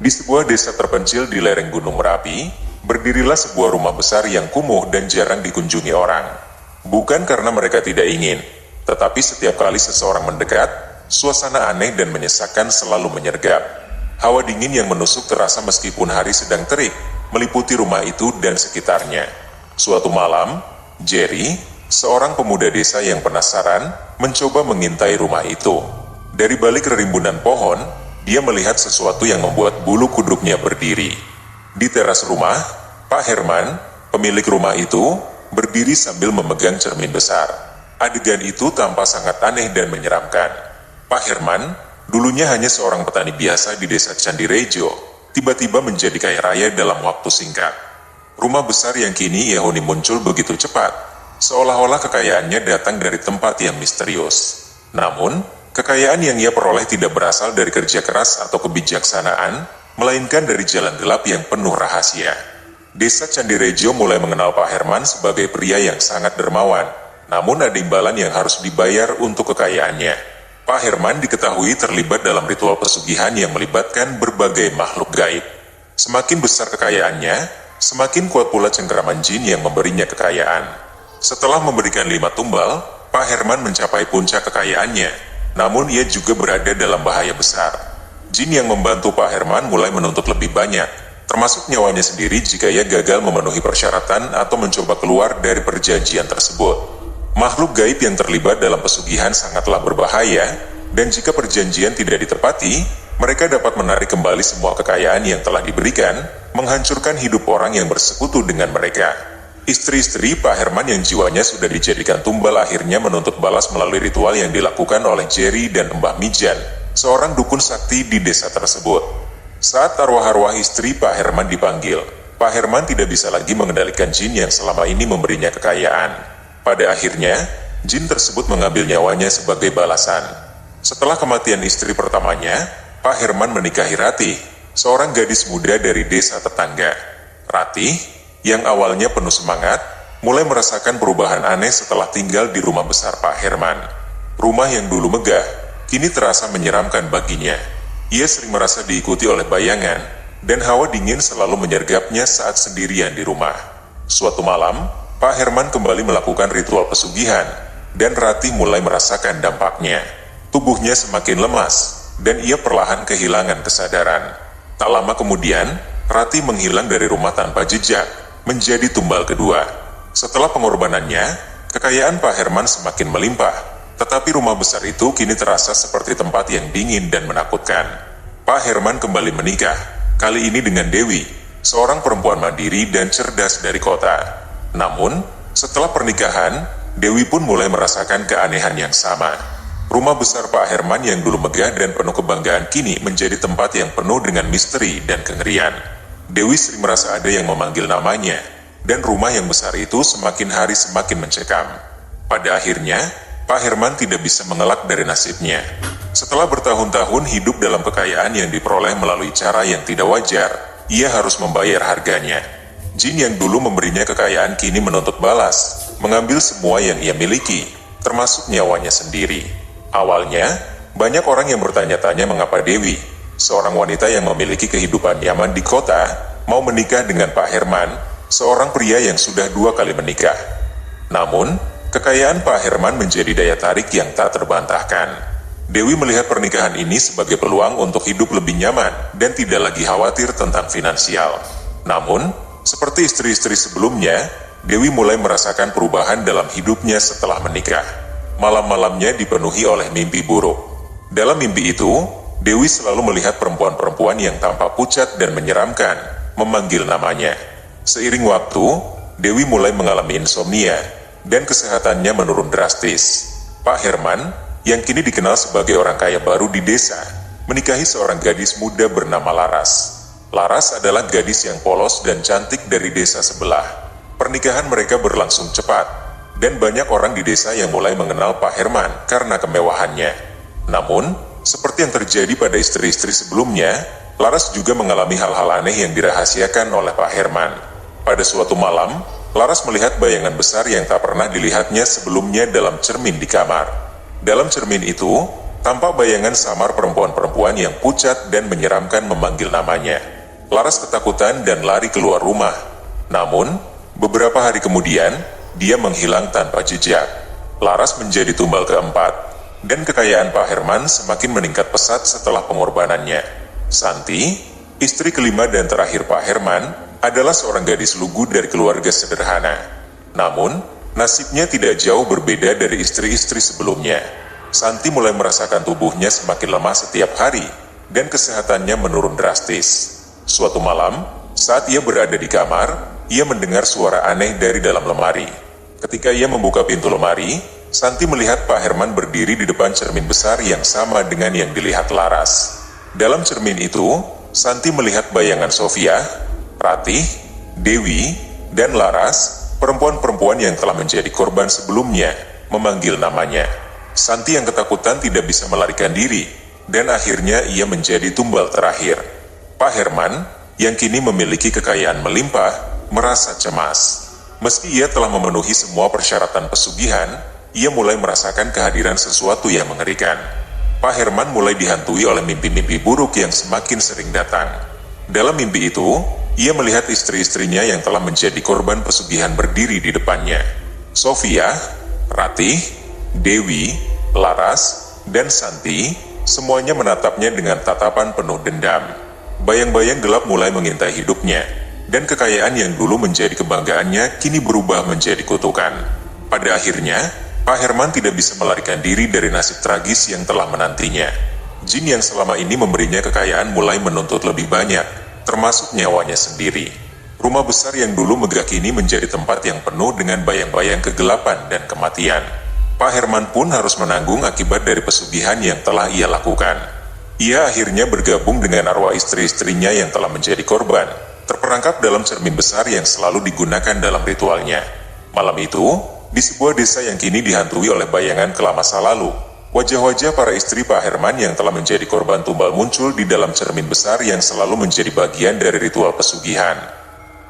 Di sebuah desa terpencil di lereng Gunung Merapi, berdirilah sebuah rumah besar yang kumuh dan jarang dikunjungi orang. Bukan karena mereka tidak ingin, tetapi setiap kali seseorang mendekat, suasana aneh dan menyesakan selalu menyergap. Hawa dingin yang menusuk terasa meskipun hari sedang terik, meliputi rumah itu dan sekitarnya. Suatu malam, Jerry, seorang pemuda desa yang penasaran, mencoba mengintai rumah itu. Dari balik rerimbunan pohon, dia melihat sesuatu yang membuat bulu kuduknya berdiri. Di teras rumah, Pak Herman, pemilik rumah itu, berdiri sambil memegang cermin besar. Adegan itu tampak sangat aneh dan menyeramkan. Pak Herman, dulunya hanya seorang petani biasa di desa Candirejo, tiba-tiba menjadi kaya raya dalam waktu singkat. Rumah besar yang kini ia huni muncul begitu cepat, seolah-olah kekayaannya datang dari tempat yang misterius. Namun, kekayaan yang ia peroleh tidak berasal dari kerja keras atau kebijaksanaan, melainkan dari jalan gelap yang penuh rahasia. Desa Candirejo mulai mengenal Pak Herman sebagai pria yang sangat dermawan, namun ada imbalan yang harus dibayar untuk kekayaannya. Pak Herman diketahui terlibat dalam ritual pesugihan yang melibatkan berbagai makhluk gaib. Semakin besar kekayaannya, semakin kuat pula cengkeraman jin yang memberinya kekayaan. Setelah memberikan 5 tumbal, Pak Herman mencapai puncak kekayaannya, namun ia juga berada dalam bahaya besar. Jin yang membantu Pak Herman mulai menuntut lebih banyak, termasuk nyawanya sendiri jika ia gagal memenuhi persyaratan atau mencoba keluar dari perjanjian tersebut. Makhluk gaib yang terlibat dalam pesugihan sangatlah berbahaya, dan jika perjanjian tidak ditepati, mereka dapat menarik kembali semua kekayaan yang telah diberikan, menghancurkan hidup orang yang bersekutu dengan mereka. Istri-istri Pak Herman yang jiwanya sudah dijadikan tumbal akhirnya menuntut balas melalui ritual yang dilakukan oleh Jerry dan Mbah Mijan, seorang dukun sakti di desa tersebut. Saat arwah-arwah istri Pak Herman dipanggil, Pak Herman tidak bisa lagi mengendalikan jin yang selama ini memberinya kekayaan. Pada akhirnya, jin tersebut mengambil nyawanya sebagai balasan. Setelah kematian istri pertamanya, Pak Herman menikahi Ratih, seorang gadis muda dari desa tetangga. Ratih, yang awalnya penuh semangat, mulai merasakan perubahan aneh setelah tinggal di rumah besar Pak Herman. Rumah yang dulu megah, kini terasa menyeramkan baginya. Ia sering merasa diikuti oleh bayangan, dan hawa dingin selalu menyergapnya saat sendirian di rumah. Suatu malam, Pak Herman kembali melakukan ritual pesugihan, dan Ratih mulai merasakan dampaknya. Tubuhnya semakin lemas, dan ia perlahan kehilangan kesadaran. Tak lama kemudian, Ratih menghilang dari rumah tanpa jejak, menjadi tumbal kedua. Setelah pengorbanannya, kekayaan Pak Herman semakin melimpah, tetapi rumah besar itu kini terasa seperti tempat yang dingin dan menakutkan. Pak Herman kembali menikah, kali ini dengan Dewi, seorang perempuan mandiri dan cerdas dari kota. Namun, setelah pernikahan, Dewi pun mulai merasakan keanehan yang sama. Rumah besar Pak Herman yang dulu megah dan penuh kebanggaan kini menjadi tempat yang penuh dengan misteri dan kengerian. Dewi sering merasa ada yang memanggil namanya, dan rumah yang besar itu semakin hari semakin mencekam. Pada akhirnya, Pak Herman tidak bisa mengelak dari nasibnya. Setelah bertahun-tahun hidup dalam kekayaan yang diperoleh melalui cara yang tidak wajar, ia harus membayar harganya. Jin yang dulu memberinya kekayaan kini menuntut balas, mengambil semua yang ia miliki, termasuk nyawanya sendiri. Awalnya, banyak orang yang bertanya-tanya mengapa Dewi, seorang wanita yang memiliki kehidupan nyaman di kota, mau menikah dengan Pak Herman, seorang pria yang sudah 2 kali menikah. Namun, kekayaan Pak Herman menjadi daya tarik yang tak terbantahkan. Dewi melihat pernikahan ini sebagai peluang untuk hidup lebih nyaman dan tidak lagi khawatir tentang finansial. Namun, seperti istri-istri sebelumnya, Dewi mulai merasakan perubahan dalam hidupnya setelah menikah. Malam-malamnya dipenuhi oleh mimpi buruk. Dalam mimpi itu, Dewi selalu melihat perempuan-perempuan yang tampak pucat dan menyeramkan, memanggil namanya. Seiring waktu, Dewi mulai mengalami insomnia, dan kesehatannya menurun drastis. Pak Herman, yang kini dikenal sebagai orang kaya baru di desa, menikahi seorang gadis muda bernama Laras. Laras adalah gadis yang polos dan cantik dari desa sebelah. Pernikahan mereka berlangsung cepat, dan banyak orang di desa yang mulai mengenal Pak Herman karena kemewahannya. Namun, seperti yang terjadi pada istri-istri sebelumnya, Laras juga mengalami hal-hal aneh yang dirahasiakan oleh Pak Herman. Pada suatu malam, Laras melihat bayangan besar yang tak pernah dilihatnya sebelumnya dalam cermin di kamar. Dalam cermin itu, Tampak bayangan samar perempuan-perempuan yang pucat dan menyeramkan memanggil namanya. Laras ketakutan dan lari keluar rumah. Namun, beberapa hari kemudian, dia menghilang tanpa jejak. Laras menjadi tumbal keempat, dan kekayaan Pak Herman semakin meningkat pesat setelah pengorbanannya. Santi, istri kelima dan terakhir Pak Herman, adalah seorang gadis lugu dari keluarga sederhana. Namun, nasibnya tidak jauh berbeda dari istri-istri sebelumnya. Santi mulai merasakan tubuhnya semakin lemah setiap hari, dan kesehatannya menurun drastis. Suatu malam, saat ia berada di kamar, ia mendengar suara aneh dari dalam lemari. Ketika ia membuka pintu lemari, Santi melihat Pak Herman berdiri di depan cermin besar yang sama dengan yang dilihat Laras. Dalam cermin itu, Santi melihat bayangan Sofia, Ratih, Dewi, dan Laras, perempuan-perempuan yang telah menjadi korban sebelumnya, memanggil namanya. Santi yang ketakutan tidak bisa melarikan diri, dan akhirnya ia menjadi tumbal terakhir. Pak Herman, yang kini memiliki kekayaan melimpah, merasa cemas. Meski ia telah memenuhi semua persyaratan pesugihan, ia mulai merasakan kehadiran sesuatu yang mengerikan. Pak Herman mulai dihantui oleh mimpi-mimpi buruk yang semakin sering datang. Dalam mimpi itu, ia melihat istri-istrinya yang telah menjadi korban pesugihan berdiri di depannya. Sofia, Ratih, Dewi, Laras, dan Santi, semuanya menatapnya dengan tatapan penuh dendam. Bayang-bayang gelap mulai mengintai hidupnya, dan kekayaan yang dulu menjadi kebanggaannya kini berubah menjadi kutukan. Pada akhirnya, Pak Herman tidak bisa melarikan diri dari nasib tragis yang telah menantinya. Jin yang selama ini memberinya kekayaan mulai menuntut lebih banyak, termasuk nyawanya sendiri. Rumah besar yang dulu megah kini menjadi tempat yang penuh dengan bayang-bayang kegelapan dan kematian. Pak Herman pun harus menanggung akibat dari pesugihan yang telah ia lakukan. Ia akhirnya bergabung dengan arwah istri-istrinya yang telah menjadi korban, terperangkap dalam cermin besar yang selalu digunakan dalam ritualnya. Malam itu, di sebuah desa yang kini dihantui oleh bayangan kelam masa lalu, wajah-wajah para istri Pak Herman yang telah menjadi korban tumbal muncul di dalam cermin besar yang selalu menjadi bagian dari ritual pesugihan.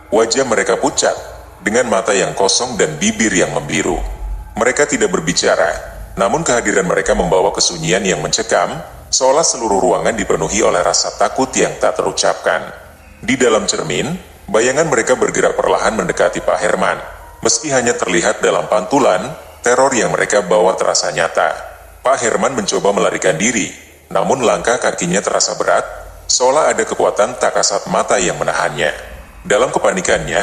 Wajah mereka pucat, dengan mata yang kosong dan bibir yang membiru. Mereka tidak berbicara, namun kehadiran mereka membawa kesunyian yang mencekam, seolah seluruh ruangan dipenuhi oleh rasa takut yang tak terucapkan. Di dalam cermin, bayangan mereka bergerak perlahan mendekati Pak Herman. Meski hanya terlihat dalam pantulan, teror yang mereka bawa terasa nyata. Pak Herman mencoba melarikan diri, namun langkah kakinya terasa berat, seolah ada kekuatan tak kasat mata yang menahannya. Dalam kepanikannya,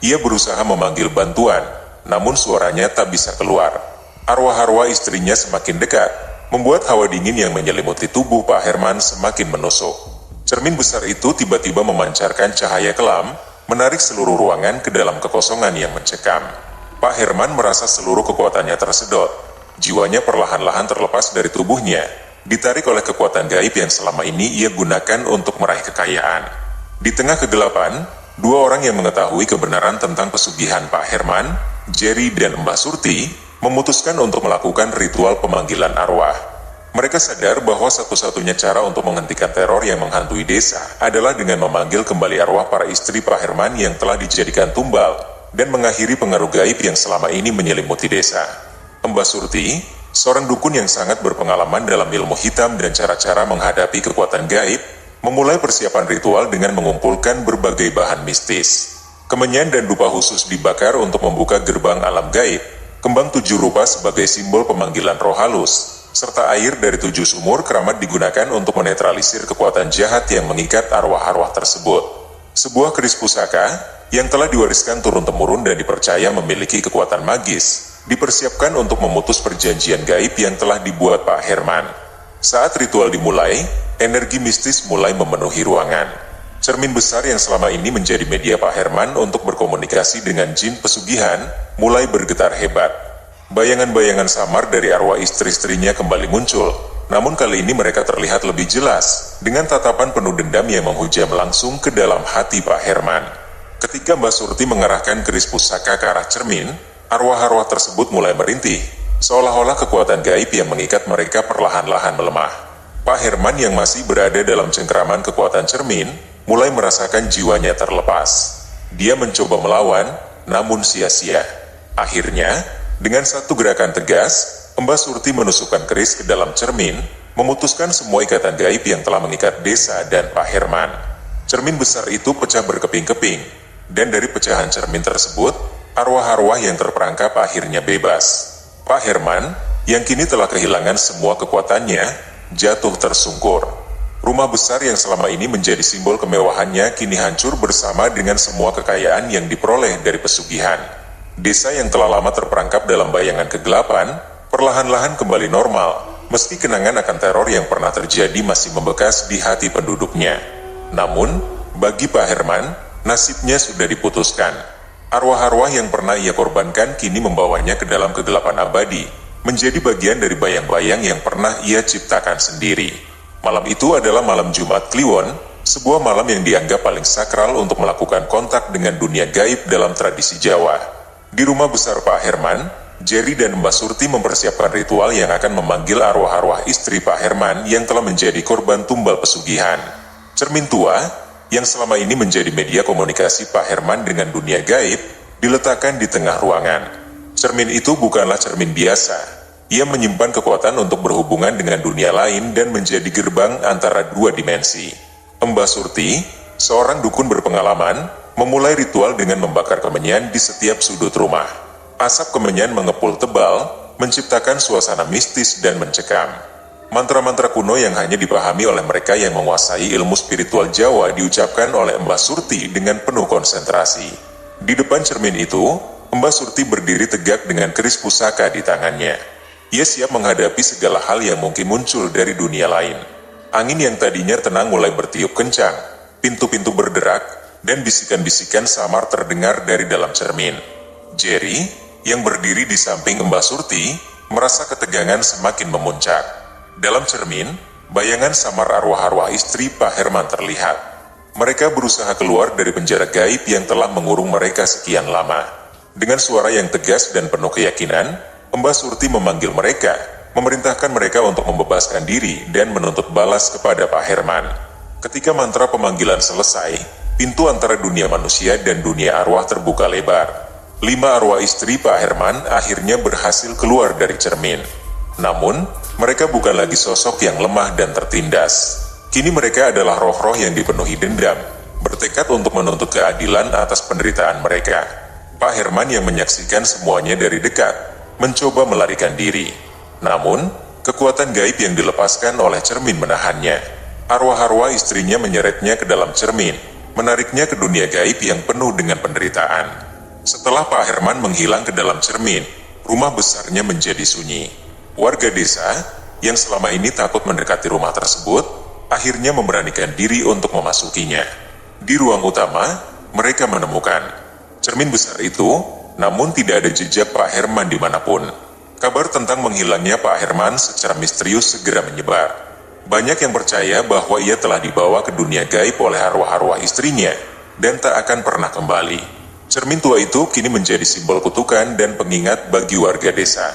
ia berusaha memanggil bantuan, namun suaranya tak bisa keluar. Arwah-arwah istrinya semakin dekat, membuat hawa dingin yang menyelimuti tubuh Pak Herman semakin menusuk. Cermin besar itu tiba-tiba memancarkan cahaya kelam, menarik seluruh ruangan ke dalam kekosongan yang mencekam. Pak Herman merasa seluruh kekuatannya tersedot. Jiwanya perlahan-lahan terlepas dari tubuhnya, ditarik oleh kekuatan gaib yang selama ini ia gunakan untuk meraih kekayaan. Di tengah kegelapan, dua orang yang mengetahui kebenaran tentang pesugihan Pak Herman, Jerry dan Mbah Surti, memutuskan untuk melakukan ritual pemanggilan arwah. Mereka sadar bahwa satu-satunya cara untuk menghentikan teror yang menghantui desa adalah dengan memanggil kembali arwah para istri Pak Herman yang telah dijadikan tumbal, dan mengakhiri pengaruh gaib yang selama ini menyelimuti desa. Mbah Surti, seorang dukun yang sangat berpengalaman dalam ilmu hitam dan cara-cara menghadapi kekuatan gaib, memulai persiapan ritual dengan mengumpulkan berbagai bahan mistis. Kemenyan dan dupa khusus dibakar untuk membuka gerbang alam gaib, kembang 7 rupa sebagai simbol pemanggilan roh halus, serta air dari 7 sumur keramat digunakan untuk menetralisir kekuatan jahat yang mengikat arwah-arwah tersebut. Sebuah keris pusaka, yang telah diwariskan turun-temurun dan dipercaya memiliki kekuatan magis, dipersiapkan untuk memutus perjanjian gaib yang telah dibuat Pak Herman. Saat ritual dimulai, energi mistis mulai memenuhi ruangan. Cermin besar yang selama ini menjadi media Pak Herman untuk berkomunikasi dengan jin pesugihan, mulai bergetar hebat. Bayangan-bayangan samar dari arwah istri-istrinya kembali muncul, namun kali ini mereka terlihat lebih jelas, dengan tatapan penuh dendam yang menghujam langsung ke dalam hati Pak Herman. Ketika Mbak Surti mengarahkan keris pusaka ke arah cermin, arwah-arwah tersebut mulai merintih, seolah-olah kekuatan gaib yang mengikat mereka perlahan-lahan melemah. Pak Herman yang masih berada dalam cengkeraman kekuatan cermin, mulai merasakan jiwanya terlepas. Dia mencoba melawan, namun sia-sia. Akhirnya, dengan satu gerakan tegas, Mbak Surti menusukkan keris ke dalam cermin, memutuskan semua ikatan gaib yang telah mengikat desa dan Pak Herman. Cermin besar itu pecah berkeping-keping, dan dari pecahan cermin tersebut, arwah-arwah yang terperangkap akhirnya bebas. Pak Herman, yang kini telah kehilangan semua kekuatannya, jatuh tersungkur. Rumah besar yang selama ini menjadi simbol kemewahannya kini hancur bersama dengan semua kekayaan yang diperoleh dari pesugihan. Desa yang telah lama terperangkap dalam bayangan kegelapan, perlahan-lahan kembali normal, meski kenangan akan teror yang pernah terjadi masih membekas di hati penduduknya. Namun, bagi Pak Herman, nasibnya sudah diputuskan. Arwah-arwah yang pernah ia korbankan kini membawanya ke dalam kegelapan abadi, menjadi bagian dari bayang-bayang yang pernah ia ciptakan sendiri. Malam itu adalah malam Jumat Kliwon, sebuah malam yang dianggap paling sakral untuk melakukan kontak dengan dunia gaib dalam tradisi Jawa. Di rumah besar Pak Herman, Jerry dan Mbak Surti mempersiapkan ritual yang akan memanggil arwah-arwah istri Pak Herman yang telah menjadi korban tumbal pesugihan. Cermin tua, yang selama ini menjadi media komunikasi Pak Herman dengan dunia gaib, diletakkan di tengah ruangan. Cermin itu bukanlah cermin biasa. Ia menyimpan kekuatan untuk berhubungan dengan dunia lain dan menjadi gerbang antara dua dimensi. Mbak Surti, seorang dukun berpengalaman, memulai ritual dengan membakar kemenyan di setiap sudut rumah. Asap kemenyan mengepul tebal, menciptakan suasana mistis dan mencekam. Mantra-mantra kuno yang hanya dipahami oleh mereka yang menguasai ilmu spiritual Jawa diucapkan oleh Mbak Surti dengan penuh konsentrasi. Di depan cermin itu, Mbak Surti berdiri tegak dengan keris pusaka di tangannya. Ia siap menghadapi segala hal yang mungkin muncul dari dunia lain. Angin yang tadinya tenang mulai bertiup kencang, pintu-pintu berderak, dan bisikan-bisikan samar terdengar dari dalam cermin. Jerry, yang berdiri di samping Mbak Surti, merasa ketegangan semakin memuncak. Dalam cermin, bayangan samar arwah-arwah istri Pak Herman terlihat. Mereka berusaha keluar dari penjara gaib yang telah mengurung mereka sekian lama. Dengan suara yang tegas dan penuh keyakinan, Mbak Surti memanggil mereka, memerintahkan mereka untuk membebaskan diri dan menuntut balas kepada Pak Herman. Ketika mantra pemanggilan selesai, pintu antara dunia manusia dan dunia arwah terbuka lebar. 5 arwah istri Pak Herman akhirnya berhasil keluar dari cermin. Namun, mereka bukan lagi sosok yang lemah dan tertindas. Kini mereka adalah roh-roh yang dipenuhi dendam, bertekad untuk menuntut keadilan atas penderitaan mereka. Pak Herman yang menyaksikan semuanya dari dekat, mencoba melarikan diri. Namun, kekuatan gaib yang dilepaskan oleh cermin menahannya. Arwah-arwah istrinya menyeretnya ke dalam cermin, menariknya ke dunia gaib yang penuh dengan penderitaan. Setelah Pak Herman menghilang ke dalam cermin, rumah besarnya menjadi sunyi. Warga desa, yang selama ini takut mendekati rumah tersebut, akhirnya memberanikan diri untuk memasukinya. Di ruang utama, mereka menemukan cermin besar itu, namun tidak ada jejak Pak Herman dimanapun. Kabar tentang menghilangnya Pak Herman secara misterius segera menyebar. Banyak yang percaya bahwa ia telah dibawa ke dunia gaib oleh arwah-arwah istrinya, dan tak akan pernah kembali. Cermin tua itu kini menjadi simbol kutukan dan pengingat bagi warga desa.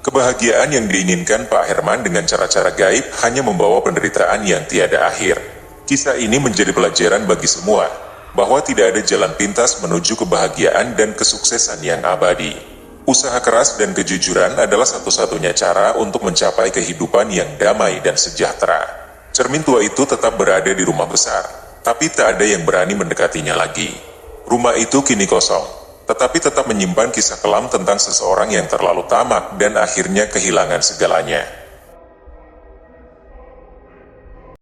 Kebahagiaan yang diinginkan Pak Herman dengan cara-cara gaib hanya membawa penderitaan yang tiada akhir. Kisah ini menjadi pelajaran bagi semua, bahwa tidak ada jalan pintas menuju kebahagiaan dan kesuksesan yang abadi. Usaha keras dan kejujuran adalah satu-satunya cara untuk mencapai kehidupan yang damai dan sejahtera. Cermin tua itu tetap berada di rumah besar, tapi tak ada yang berani mendekatinya lagi. Rumah itu kini kosong, tetapi tetap menyimpan kisah kelam tentang seseorang yang terlalu tamak dan akhirnya kehilangan segalanya.